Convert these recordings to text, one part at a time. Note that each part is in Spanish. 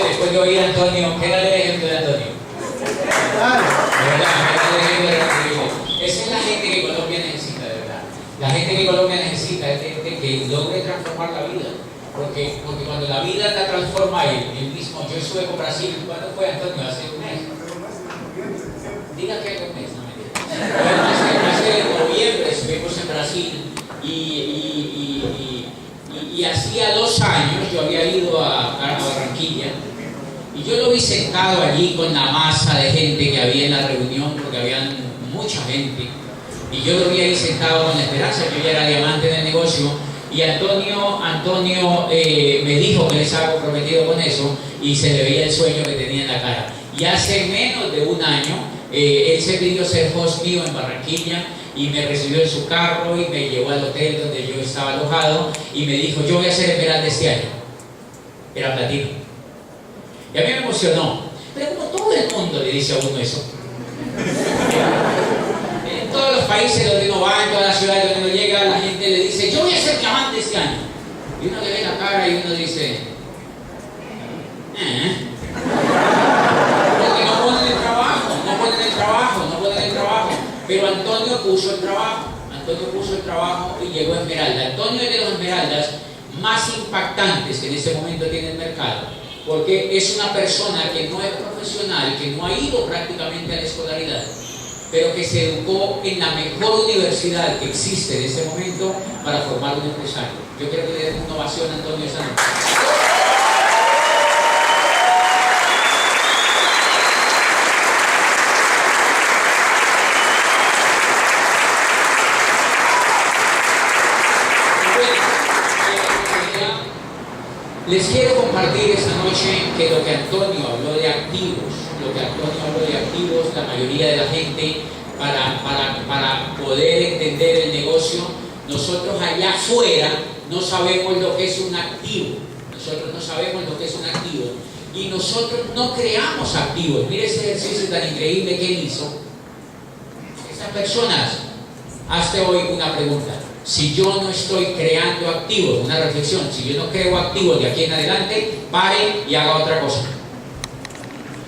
después de oír a Antonio, ¿qué era el ejemplo de Antonio? De verdad, ¿qué era el ejemplo de Antonio? Esa es la gente que Colombia necesita, de verdad. La gente que Colombia necesita es gente que logre transformar la vida. Porque cuando la vida la transforma él mismo, yo estuve con Brasil, ¿cuándo fue, Antonio? Hace un mes. Diga que hace un mes, no me diga. Bueno, hace noviembre estuvimos en Brasil y hacía 2 años yo había ido a Barranquilla y yo lo vi sentado allí con la masa de gente que había en la reunión, porque había mucha gente, y yo lo vi ahí sentado con la esperanza. Yo ya era diamante en el negocio. Y Antonio me dijo que él estaba comprometido con eso y se le veía el sueño que tenía en la cara. Y hace menos de un año, él se pidió ser host mío en Barranquilla y me recibió en su carro y me llevó al hotel donde yo estaba alojado y me dijo, yo voy a ser Esmeralda este año. Era platino. Y a mí me emocionó. Pero como todo el mundo le dice a uno eso. En todos los países donde uno va, en todas las ciudades donde uno llega, la gente le dice, yo voy a ser diamante este año. Y uno le ve la cara y uno dice, porque no ponen el trabajo. Pero Antonio puso el trabajo y llegó a Esmeralda. Antonio es de los Esmeraldas más impactantes que en este momento tiene el mercado, porque es una persona que no es profesional, que no ha ido prácticamente a la escolaridad, pero que se educó en la mejor universidad que existe en este momento para formar un empresario. Yo creo que le den una ovación a Antonio esta noche. Les quiero compartir esta noche que lo que Antonio habló de activos, la mayoría de la gente, para poder entender el negocio, nosotros allá afuera no sabemos lo que es un activo. Y nosotros no creamos activos. Mire ese ejercicio tan increíble que él hizo. Estas personas, hazte hoy una pregunta. Si yo no estoy creando activos, una reflexión, si yo no creo activos de aquí en adelante, pare y haga otra cosa.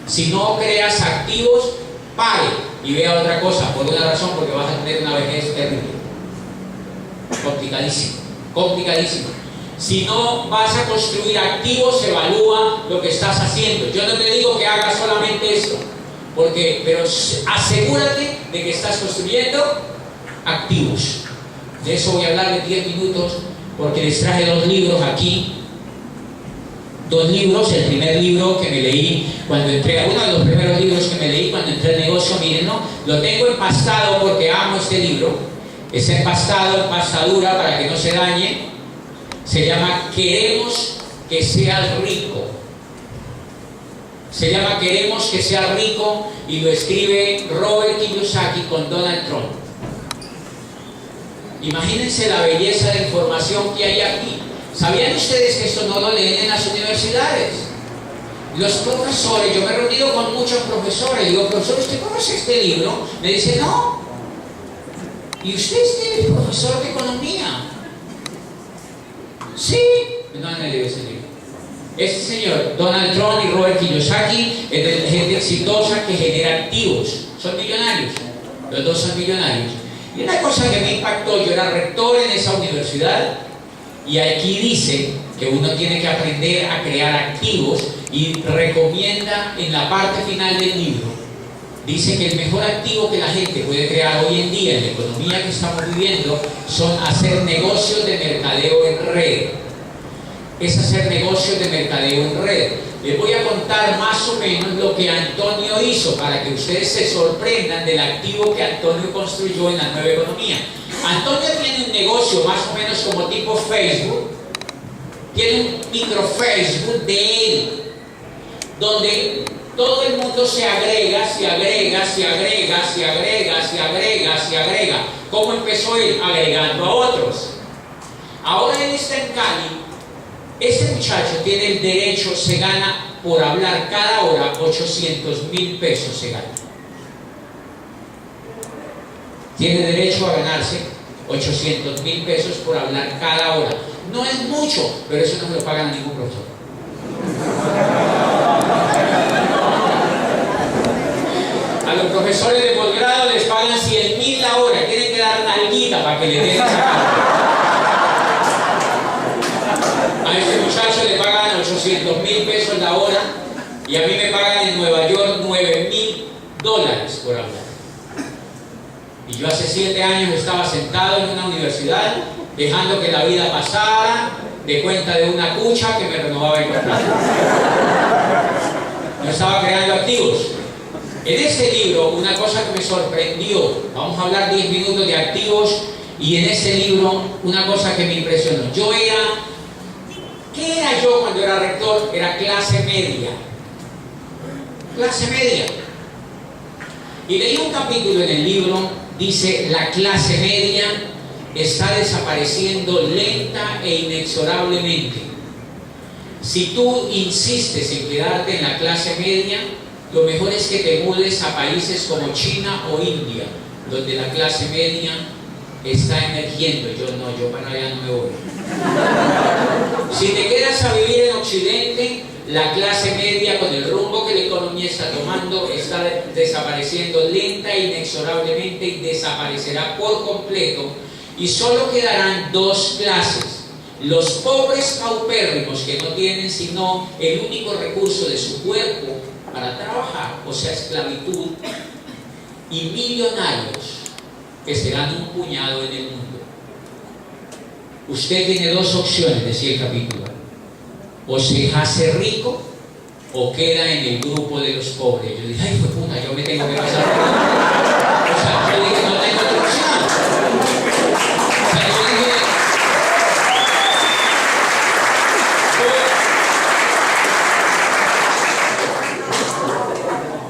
Si no creas activos, pare y vea otra cosa, por una razón, porque vas a tener una vejez terrible. Complicadísimo. Si no vas a construir activos, evalúa lo que estás haciendo. Yo no te digo que hagas solamente esto, pero asegúrate de que estás construyendo activos. De eso voy a hablar en 10 minutos, porque les traje 2 libros aquí. 2 libros, el primer libro que me leí cuando entré, uno de los primeros libros que me leí cuando entré al negocio, mírenlo, lo tengo empastado porque amo este libro. Está empastado, empastadura para que no se dañe. Se llama Queremos que seas rico. Queremos que seas rico, y lo escribe Robert Kiyosaki con Donald Trump. Imagínense la belleza de información que hay aquí. ¿Sabían ustedes que esto no lo leen en las universidades? Los profesores, yo me he reunido con muchos profesores, digo, profesor, ¿usted conoce este libro? Me dice, no. ¿Y usted es profesor de economía? Sí. No le leído ese libro. Este señor, Donald Trump y Robert Kiyosaki, es de gente exitosa que genera activos. Son millonarios. Los dos son millonarios. Y una cosa que me impactó, yo era rector en esa universidad, y aquí dice que uno tiene que aprender a crear activos, y recomienda en la parte final del libro, dice que el mejor activo que la gente puede crear hoy en día en la economía que estamos viviendo son hacer negocios de mercadeo en red. Es hacer negocios de mercadeo en red. Les voy a contar más o menos lo que Antonio hizo para que ustedes se sorprendan del activo que Antonio construyó en la nueva economía. Antonio tiene un negocio más o menos como tipo Facebook. Tiene un micro Facebook de él, donde todo el mundo se agrega. ¿Cómo empezó él? Agregando a otros. Ahora él está en Cali. Este muchacho tiene el derecho, se gana por hablar cada hora 800,000 pesos se gana. Tiene derecho a ganarse 800,000 pesos por hablar cada hora. No es mucho, pero eso no se lo pagan a ningún profesor. profesores de posgrado les pagan 100.000 la hora, tienen que dar una alguita para que le den esa carta. A este muchacho le pagan 800.000 pesos la hora y a mí me pagan en Nueva York $9.000 por hablar. Y yo hace 7 años estaba sentado en una universidad dejando que la vida pasara de cuenta de una cucha que me renovaba el contrato. No estaba creando activos. En este libro, una cosa que me sorprendió, vamos a hablar 10 minutos de activos, y en ese libro, una cosa que me impresionó. ¿Qué era yo cuando era rector? Era clase media. Clase media. Y leí un capítulo en el libro, dice, la clase media está desapareciendo lenta e inexorablemente. Si tú insistes en quedarte en la clase media, lo mejor es que te mudes a países como China o India, donde la clase media está emergiendo. Yo para allá no me voy. Si te quedas a vivir en Occidente, la clase media, con el rumbo que la economía está tomando, está desapareciendo lenta e inexorablemente y desaparecerá por completo. Y solo quedarán dos clases: los pobres paupérrimos que no tienen sino el único recurso de su cuerpo para trabajar, o sea, esclavitud, y millonarios que serán un puñado en el mundo. Usted tiene dos opciones, decía el capítulo: o se hace rico o queda en el grupo de los pobres. Yo dije, ay, fue puta, yo me tengo que pasar por ahí. O sea, yo dije, no tengo otra opción. O sea, yo dije,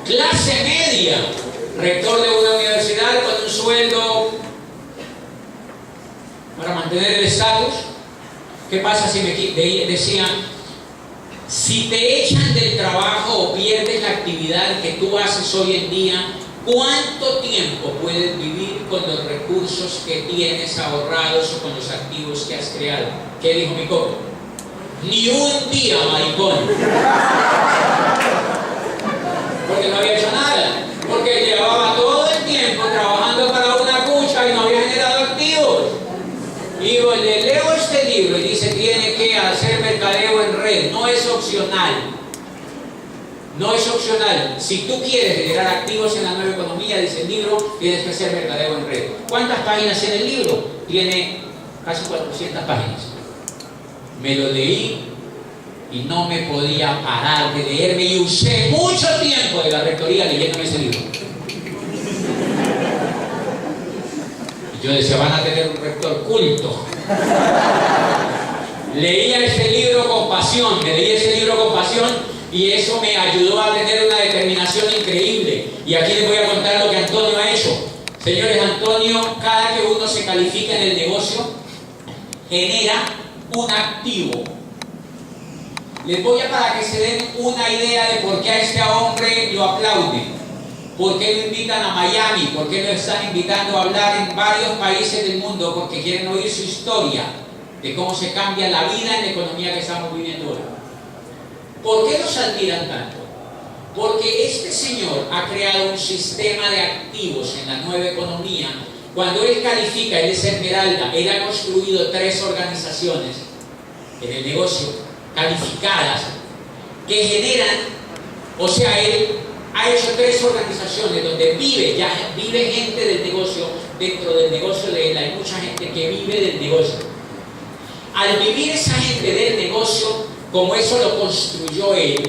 clase media, rector de una universidad con un sueldo para mantener el estatus. ¿Qué pasa si decían, si te echan del trabajo o pierdes la actividad que tú haces hoy en día, cuánto tiempo puedes vivir con los recursos que tienes ahorrados o con los activos que has creado? ¿Qué dijo mi coco? Ni un día, maricón. Porque no había hecho nada, porque llevaba todo el tiempo trabajando para una cucha y no había generado activos. Y yo le leo este libro y dice, tiene que hacer mercadeo en red. No es opcional. No es opcional. Si tú quieres generar activos en la nueva economía, dice el libro, tienes que hacer mercadeo en red. ¿Cuántas páginas tiene el libro? Tiene casi 400 páginas. Me lo leí y no me podía parar de leerme, y usé mucho tiempo de la rectoría leyéndome ese libro. Y yo decía, van a tener un rector culto. Leía ese libro con pasión, me leí ese libro con pasión, y eso me ayudó a tener una determinación increíble. Y aquí les voy a contar lo que Antonio ha hecho. Señores, Antonio, cada que uno se califica en el negocio, genera un activo. Les voy a, para que se den una idea de por qué a este hombre lo aplauden, por qué lo invitan a Miami, por qué lo están invitando a hablar en varios países del mundo, porque quieren oír su historia de cómo se cambia la vida en la economía que estamos viviendo ahora. ¿Por qué los admiran tanto? Porque este señor ha creado un sistema de activos en la nueva economía. Cuando él califica, él es Esmeralda, él ha construido 3 organizaciones en el negocio calificadas que generan, o sea, él ha hecho 3 organizaciones donde vive gente del negocio. Dentro del negocio de él hay mucha gente que vive del negocio. Al vivir esa gente del negocio, como eso lo construyó él,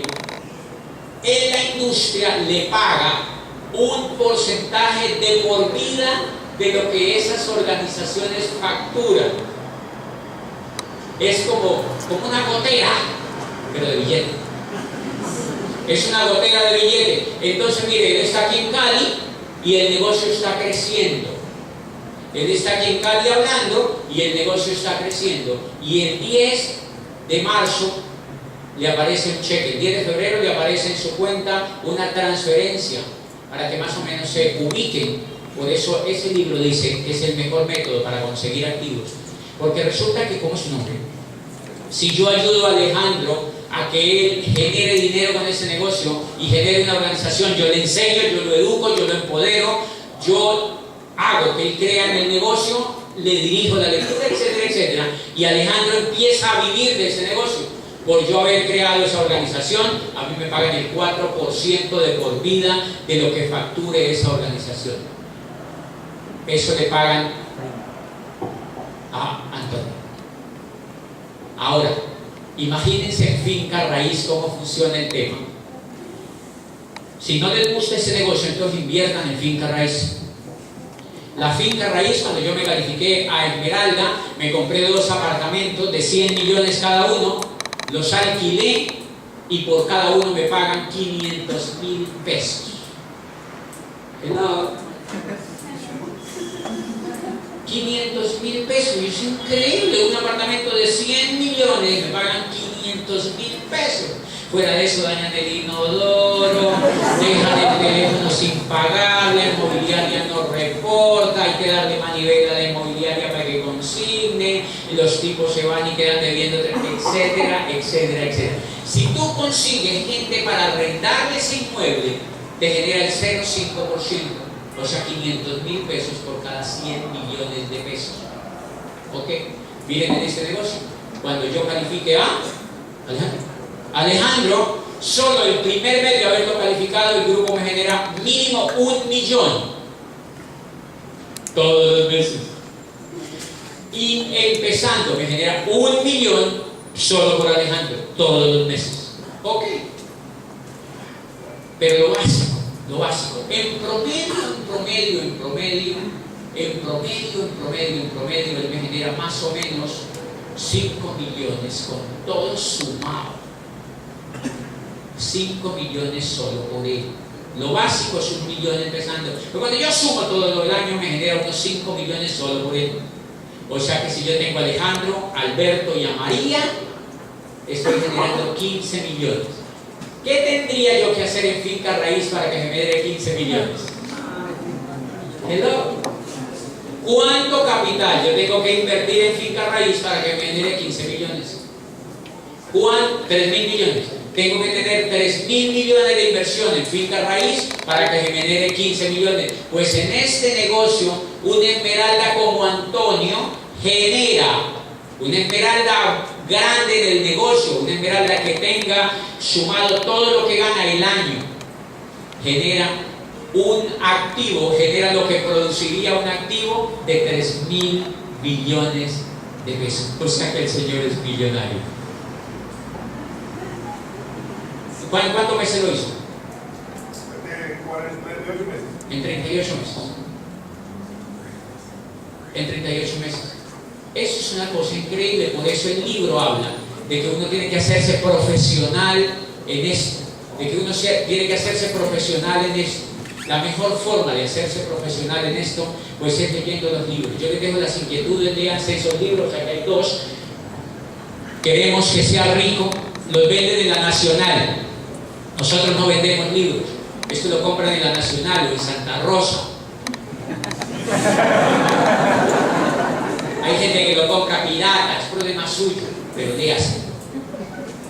la industria le paga un porcentaje de por vida de lo que esas organizaciones facturan. Es como una gotera, pero de billete. Es una gotera de billete. Entonces, mire, él está aquí en Cali y el negocio está creciendo. Él está aquí en Cali hablando y el negocio está creciendo. Y el 10 de marzo le aparece un cheque. El 10 de febrero le aparece en su cuenta una transferencia para que más o menos se ubiquen. Por eso ese libro dice que es el mejor método para conseguir activos. Porque resulta que, ¿cómo es su nombre? Si yo ayudo a Alejandro a que él genere dinero con ese negocio y genere una organización. Yo le enseño, yo lo educo, yo lo empodero, yo hago que él crea en el negocio, le dirijo la lectura, etcétera, etcétera. Y Alejandro empieza a vivir de ese negocio. Por yo haber creado esa organización, a mí me pagan el 4% de por vida de lo que facture esa organización. Eso le pagan a Antonio. Ahora, imagínense en Finca Raíz cómo funciona el tema. Si no les gusta ese negocio, entonces inviertan en Finca Raíz. La Finca Raíz, cuando yo me califiqué a Esmeralda, me compré 2 apartamentos de 100 millones cada uno, los alquilé y por cada uno me pagan 500,000 pesos. Hello. 500,000 pesos, y es increíble, un apartamento de 100 millones me pagan 500,000 pesos. Fuera de eso dañan el inodoro, dejan el teléfono sin pagar, la inmobiliaria no reporta, hay que darle manivela a la inmobiliaria para que consigne, y los tipos se van y quedan debiendo, etcétera, etcétera, etcétera. Si tú consigues gente para arrendarle ese inmueble, te genera el 0,5%. O sea, 500,000 pesos por cada 100 millones de pesos. ¿Ok? Miren en este negocio. Cuando yo califique a Alejandro, solo el primer mes de haberlo calificado, el grupo me genera mínimo 1 millón. Todos los meses. Y empezando, me genera 1 millón solo por Alejandro, todos los meses. ¿Ok? Pero lo básico, en promedio, él me genera más o menos 5 millones con todo sumado. 5 millones solo por él. Lo básico es 1 millón empezando. Pero cuando yo sumo todo lo del año, me genera unos 5 millones solo por él. O sea que si yo tengo a Alejandro, a Alberto y a María, estoy generando 15 millones. ¿Qué tendría yo que hacer en Finca Raíz para que me dé 15 millones? ¿Hello? ¿Cuánto capital yo tengo que invertir en Finca Raíz para que me genere 15 millones? 3.000 millones. Tengo que tener 3.000 millones de inversión en Finca Raíz para que me genere 15 millones. Pues en este negocio, una esmeralda como Antonio genera una esmeralda grande del negocio, una esmeralda que tenga sumado todo lo que gana el año, genera un activo, genera lo que produciría un activo de 3.000 billones de pesos. O sea que el señor es millonario. ¿Cuántos meses lo hizo? En 38 meses. En 38 meses. Eso es una cosa increíble, por eso el libro habla de que uno tiene que hacerse profesional en esto, de que uno tiene que hacerse profesional en esto. La mejor forma de hacerse profesional en esto, pues es leyendo los libros. Yo les dejo las inquietudes, léanse esos libros, acá hay 2. Queremos que sea rico, los venden en la Nacional. Nosotros no vendemos libros, esto lo compran en la Nacional o en Santa Rosa. Hay gente que lo compra pirata, es problema suyo, pero léase.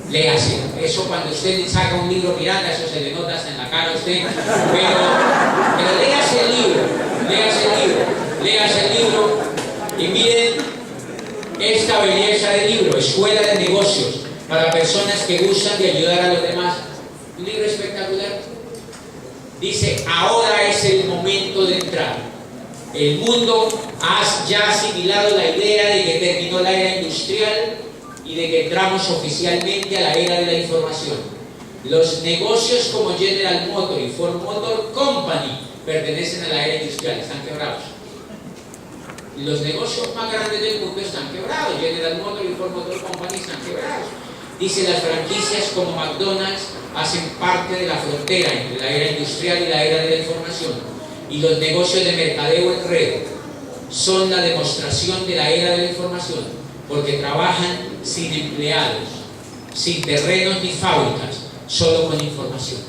Léase. Eso cuando usted saca un libro pirata, eso se le nota hasta en la cara a usted. Pero léase el libro, léase el libro y miren esta belleza del libro, Escuela de Negocios, para personas que gustan de ayudar a los demás. Un libro espectacular. Dice, ahora es el momento de entrar. El mundo ha ya asimilado la idea de que terminó la era industrial y de que entramos oficialmente a la era de la información. Los negocios como General Motors y Ford Motor Company pertenecen a la era industrial, están quebrados. Los negocios más grandes del mundo están quebrados. General Motors y Ford Motor Company están quebrados. Dice, las franquicias como McDonald's hacen parte de la frontera entre la era industrial y la era de la información. Y los negocios de mercadeo en red son la demostración de la era de la información, porque trabajan sin empleados, sin terrenos ni fábricas, solo con información.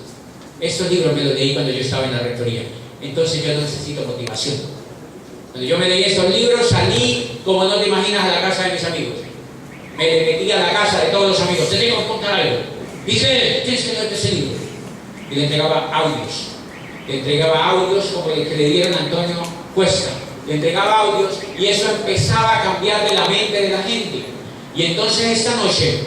Estos libros me los leí cuando yo estaba en la rectoría, entonces yo no necesito motivación. Cuando yo me leí estos libros, salí, como no te imaginas, a la casa de mis amigos. Me metí a la casa de todos los amigos. Te tengo que contar algo. Dice, ¿qué señor de ese libro? Y le entregaba audios. Le entregaba audios como el que le dieron a Antonio Cuesta. Le entregaba audios y eso empezaba a cambiar de la mente de la gente. Y entonces esta noche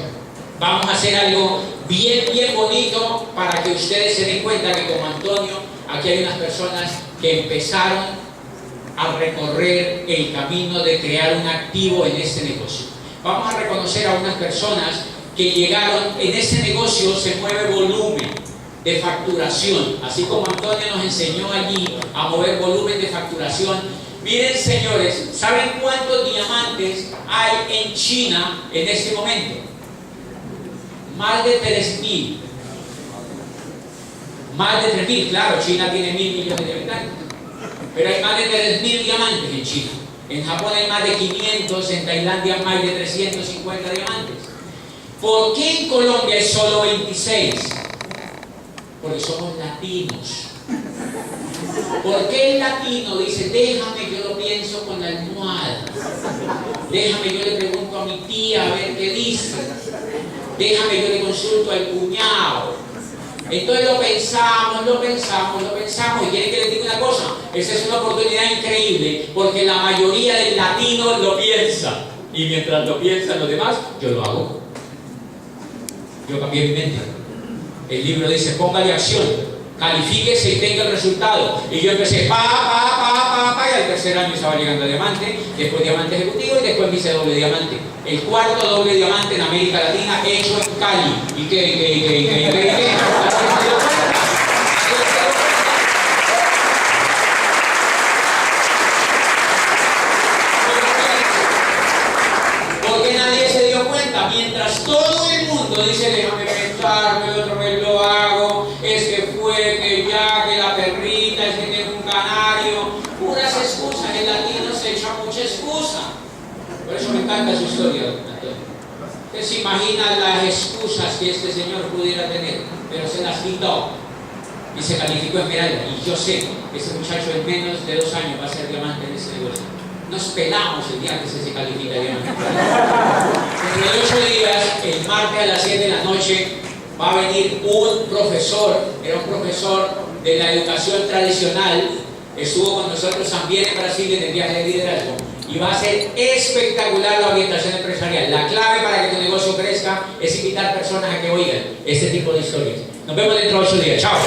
vamos a hacer algo bien bonito para que ustedes se den cuenta que como Antonio, aquí hay unas personas que empezaron a recorrer el camino de crear un activo en este negocio. Vamos a reconocer a unas personas que llegaron, en este negocio se mueve volumen de facturación, así como Antonio nos enseñó allí a mover volumen de facturación. Miren, señores, ¿saben cuántos diamantes hay en China en este momento? Más de 3.000. Más de 3.000, claro, China tiene 1.000 millones de habitantes, pero hay más de 3.000 diamantes en China. En Japón hay más de 500, en Tailandia más de 350 diamantes. ¿Por qué en Colombia hay solo 26? Porque somos latinos. ¿Por qué el latino dice, déjame, yo lo pienso con la almohada? Déjame, yo le pregunto a mi tía a ver qué dice. Déjame, yo le consulto al cuñado. Entonces lo pensamos. Y quieren que les diga una cosa, esa es una oportunidad increíble, porque la mayoría del latino lo piensa. Y mientras lo piensan los demás, yo lo hago. Yo cambié mi mente. El libro dice, póngale acción, califíquese y tenga el resultado. Y yo empecé, y al tercer año estaba llegando a diamante, después diamante ejecutivo y después me hice doble diamante. El cuarto doble diamante en América Latina hecho en Cali. ¿Y qué? Porque nadie se dio cuenta. Mientras todo el mundo dice, déjame pensarme, el otro me lo hago, es que fue, que ya, que la perrita, es que tengo un canario, puras excusas. El latino se echa mucha excusa. Por eso me encanta su historia, Antonio. Usted se imagina las excusas que este señor pudiera tener, pero se las quitó y se calificó Esmeralda. Y yo sé que ese muchacho en menos de 2 años va a ser diamante en ese negocio. Nos pelamos el día que se califica diamante. Dentro de 8 días, el martes a las 7 de la noche, va a venir un profesor, era un profesor de la educación tradicional, estuvo con nosotros también en Brasil en el viaje de liderazgo. Y va a ser espectacular la orientación empresarial. La clave para que tu negocio crezca es invitar personas a que oigan este tipo de historias. Nos vemos dentro de 8 días. Chao.